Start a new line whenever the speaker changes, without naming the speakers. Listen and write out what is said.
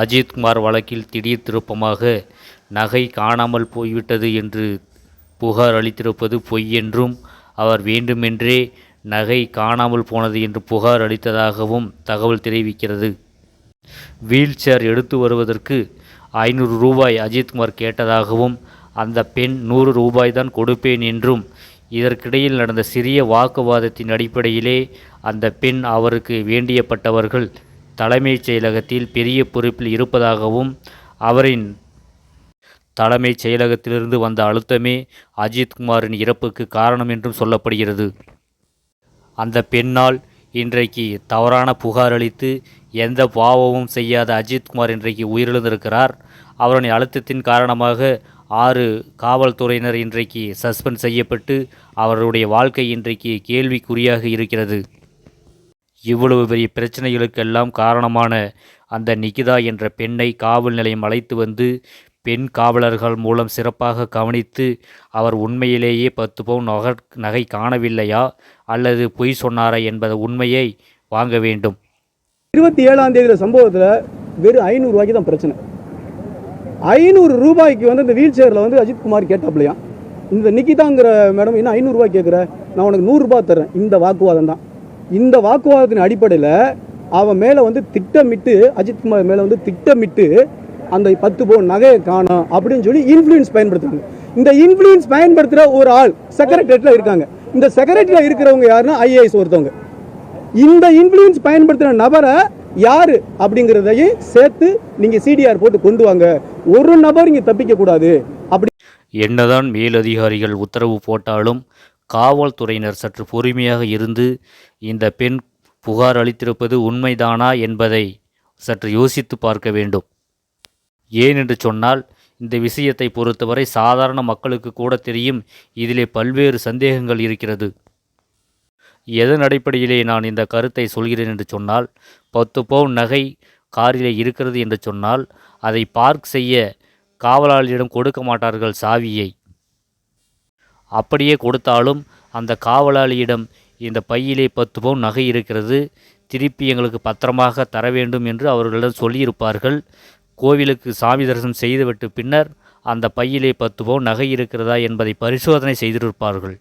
அஜித்குமார் வழக்கில் திடீர் திருப்பமாக நகை காணாமல் போய்விட்டது என்று புகார் அளித்திருப்பது பொய் என்றும், அவர் வேண்டுமென்றே நகை காணாமல் போனது என்று புகார் அளித்ததாகவும் தகவல் தெரிவிக்கிறது. வீல் சேர் எடுத்து வருவதற்கு 500 ரூபாய் அஜித்குமார் கேட்டதாகவும், அந்த பெண் 100 ரூபாய் தான் கொடுப்பேன் என்றும், இதற்கிடையில் நடந்த சிறிய வாக்குவாதத்தின் அடிப்படையிலே அந்த பெண் அவருக்கு வேண்டியப்பட்டவர்கள் தலைமைச் செயலகத்தில் பெரிய பொறுப்பில் இருப்பதாகவும், அவரின் தலைமைச் செயலகத்திலிருந்து வந்த அழுத்தமே அஜித்குமாரின் இறப்புக்கு காரணம் என்றும் சொல்லப்படுகிறது. அந்த பெண்ணால் இன்றைக்கு தவறான புகார் அளித்து எந்த பாவமும் செய்யாத அஜித்குமார் இன்றைக்கு உயிரிழந்திருக்கிறார். அவரின் அழுத்தத்தின் காரணமாக 6 காவல்துறையினர் இன்றைக்கு சஸ்பெண்ட் செய்யப்பட்டு அவருடைய வாழ்க்கை இன்றைக்கு கேள்விக்குறியாக இருக்கிறது. இவ்வளவு பெரிய பிரச்சனைகளுக்கெல்லாம் காரணமான அந்த நிகிதா என்ற பெண்ணை காவல் நிலையம் அழைத்து வந்து பெண் காவலர்கள் மூலம் சிறப்பாக கவனித்து, அவர் உண்மையிலேயே 10 பவுன் நகை காணவில்லையா அல்லது பொய் சொன்னாரா என்பத உண்மையை வாங்க வேண்டும்.
27ஆம் தேதி சம்பவத்தில் வெறும் 500 ரூபாய்க்கு தான் பிரச்சனை. 500 ரூபாய்க்கு வந்து இந்த வீல் சேரில் வந்து அஜித்குமார் கேட்டாப்லையா, இந்த நிகிதாங்கிற மேடம் என்ன 500 ரூபாய் கேட்குற, நான் உனக்கு 100 ரூபாய் தர்றேன். இந்த வாக்குவாதம் தான். இந்த வாக்குவாதத்தின் அடிப்படையில் அவன் மேலே வந்து திட்டமிட்டு, அஜித்குமார் மேலே வந்து திட்டமிட்டு அந்த 10 பவுன் நகையை காணும் அப்படின்னு சொல்லி இன்ஃப்ளூயன்ஸ் பயன்படுத்துறாங்க. இந்த இன்ஃப்ளூயன்ஸ் பயன்படுத்துகிற ஒரு ஆள் செக்ரட்டரியேட்டில் இருக்காங்க. இந்த செக்ரட்டரியில் இருக்கிறவங்க யாருன்னா ஐஏஎஸ் ஒருத்தவங்க. இந்த இன்ஃப்ளூயன்ஸ் பயன்படுத்துகிற நபரை யாரு அப்படிங்கிறதையும் சேர்த்து நீங்கள் சிடிஆர் போட்டு கொண்டு வாங்க. ஒரு நபர் இங்கே தப்பிக்க கூடாது. அப்படி
என்னதான் மேலதிகாரிகள் உத்தரவு போட்டாலும் காவல்துறையினர் சற்று பொறுமையாக இருந்து இந்த பெண் புகார் அளித்திருப்பது உண்மைதானா என்பதை சற்று யோசித்து பார்க்க வேண்டும். ஏனென்று சொன்னால், இந்த விஷயத்தை பொறுத்தவரை சாதாரண மக்களுக்கு கூட தெரியும், இதிலே பல்வேறு சந்தேகங்கள் இருக்கிறது. எதன் அடிப்படையிலே நான் இந்த கருத்தை சொல்கிறேன் என்று சொன்னால், 10 பவுன் நகை காரிலே இருக்கிறது என்று சொன்னால் அதை பார்க் செய்ய காவலாளியிடம் கொடுக்க மாட்டார்கள் சாவியை. அப்படியே கொடுத்தாலும் அந்த காவலாளியிடம் இந்த பையிலே 10 பவுன் நகை இருக்கிறது, திருப்பி எங்களுக்கு பத்திரமாக தர வேண்டும் என்று அவர்களிடம் சொல்லியிருப்பார்கள். கோவிலுக்கு சாமி தரிசனம் செய்துவிட்டு பின்னர் அந்த பையிலே 10 பவுன் நகை இருக்கிறதா என்பதை பரிசோதனை செய்திருப்பார்கள்.